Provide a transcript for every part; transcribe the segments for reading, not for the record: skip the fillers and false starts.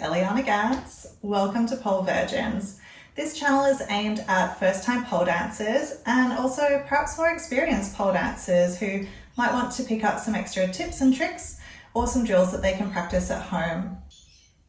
Eliana Gance. Welcome to Pole Virgins. This channel is aimed at first-time pole dancers and also perhaps more experienced pole dancers who might want to pick up some extra tips and tricks or some drills that they can practice at home.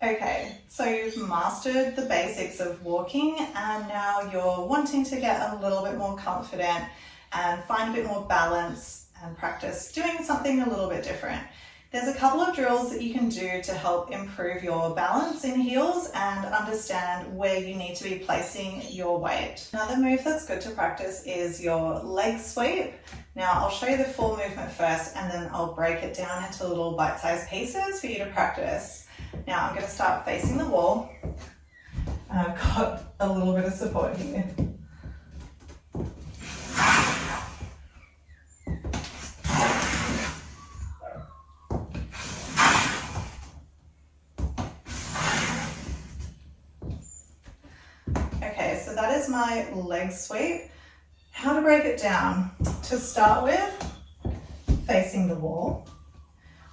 Okay, so you've mastered the basics of walking and now you're wanting to get a little bit more confident and find a bit more balance and practice doing something a little bit different. There's a couple of drills that you can do to help improve your balance in heels and understand where you need to be placing your weight. Another move that's good to practice is your leg sweep. Now I'll show you the full movement first and then I'll break it down into little bite-sized pieces for you to practice. Now I'm going to start facing the wall and I've got a little bit of support here. Okay, so that is my leg sweep. How to break it down? To start with, facing the wall.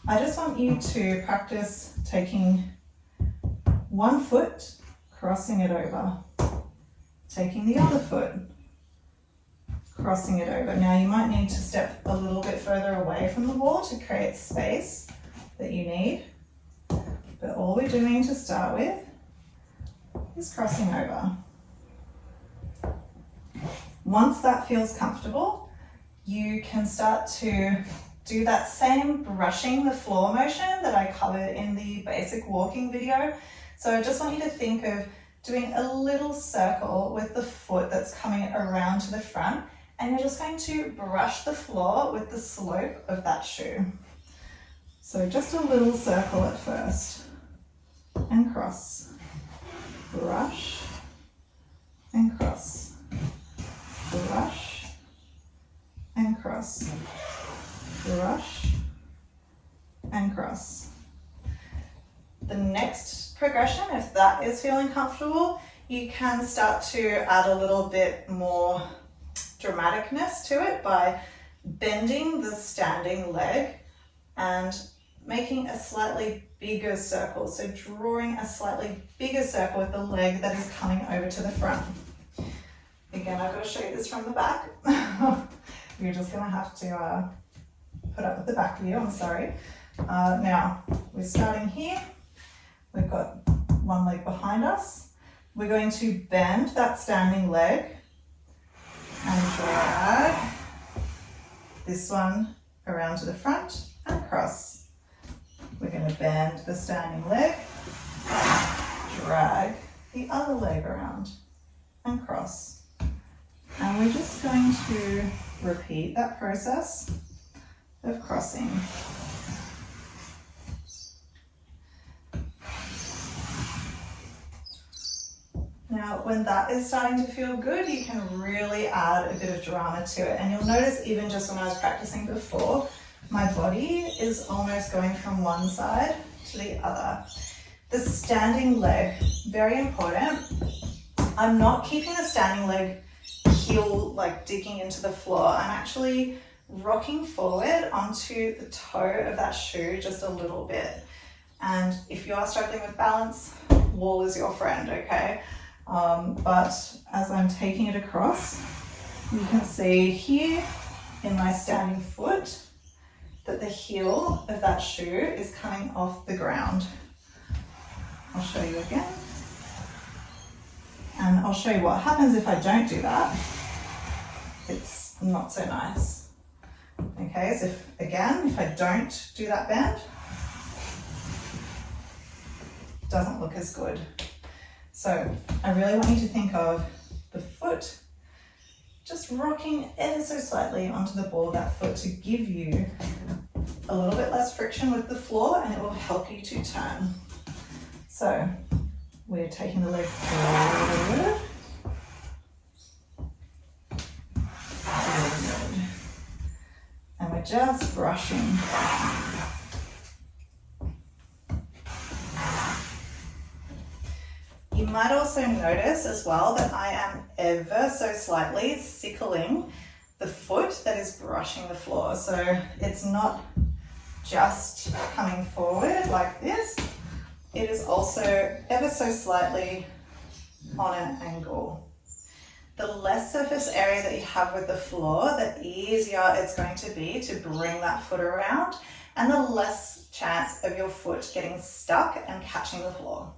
I just want you to practice taking one foot, crossing it over, taking the other foot, crossing it over. Now you might need to step a little bit further away from the wall to create space that you need, but all we're doing to start with is crossing over. Once that feels comfortable, you can start to do that same brushing the floor motion that I covered in the basic walking video. So I just want you to think of doing a little circle with the foot that's coming around to the front, and you're just going to brush the floor with the slope of that shoe. So just a little circle at first, and cross, brush, and cross. Brush and cross, brush and cross. The next progression, if that is feeling comfortable, you can start to add a little bit more dramaticness to it by bending the standing leg and making a slightly bigger circle. So drawing a slightly bigger circle with the leg that is coming over to the front. Again, I've got to show you this from the back. You're just going to have to put up with the back view, I'm sorry. Now, we're starting here. We've got one leg behind us. We're going to bend that standing leg and drag this one around to the front and across. We're going to bend the standing leg, drag the other leg around and cross. And we're just going to repeat that process of crossing. Now, when that is starting to feel good, you can really add a bit of drama to it. And you'll notice even just when I was practicing before, my body is almost going from one side to the other. The standing leg, very important. I'm not keeping the standing leg heel like digging into the floor. I'm actually rocking forward onto the toe of that shoe just a little bit. And if you are struggling with balance, wall is your friend, okay? But as I'm taking it across, you can see here in my standing foot that the heel of that shoe is coming off the ground. I'll show you again. And I'll show you what happens if I don't do that. It's not so nice. Okay, so if I don't do that bend, it doesn't look as good. So I really want you to think of the foot just rocking ever so slightly onto the ball of that foot to give you a little bit less friction with the floor, and it will help you to turn. So we're taking the leg forward. Good. And we're just brushing. You might also notice as well that I am ever so slightly sickling the foot that is brushing the floor. So it's not just coming forward like this. it is also ever so slightly on an angle. The less surface area that you have with the floor, the easier it's going to be to bring that foot around, and the less chance of your foot getting stuck and catching the floor.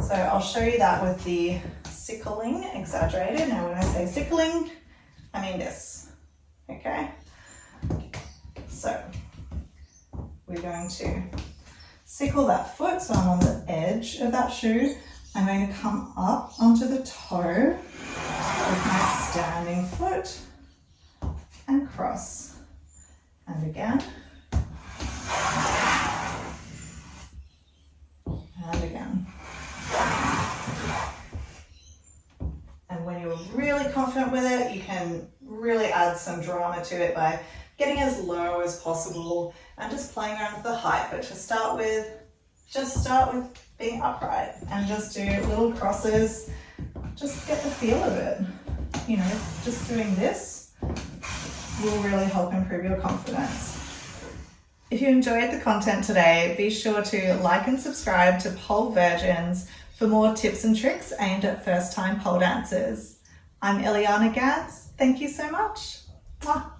So I'll show you that with the sickling exaggerated. Now when I say sickling, I mean this, okay? So we're going to sickle that foot, so I'm on the edge of that shoe. I'm going to come up onto the toe with my standing foot and cross. And again. And again. And when you're really confident with it, you can really add some drama to it by getting as low as possible and just playing around with the height. But to start with, just start with being upright and just do little crosses. Just get the feel of it. You know, just doing this will really help improve your confidence. If you enjoyed the content today, be sure to like and subscribe to Pole Virgins for more tips and tricks aimed at first-time pole dancers. I'm Eliana Gance. Thank you so much. Mwah.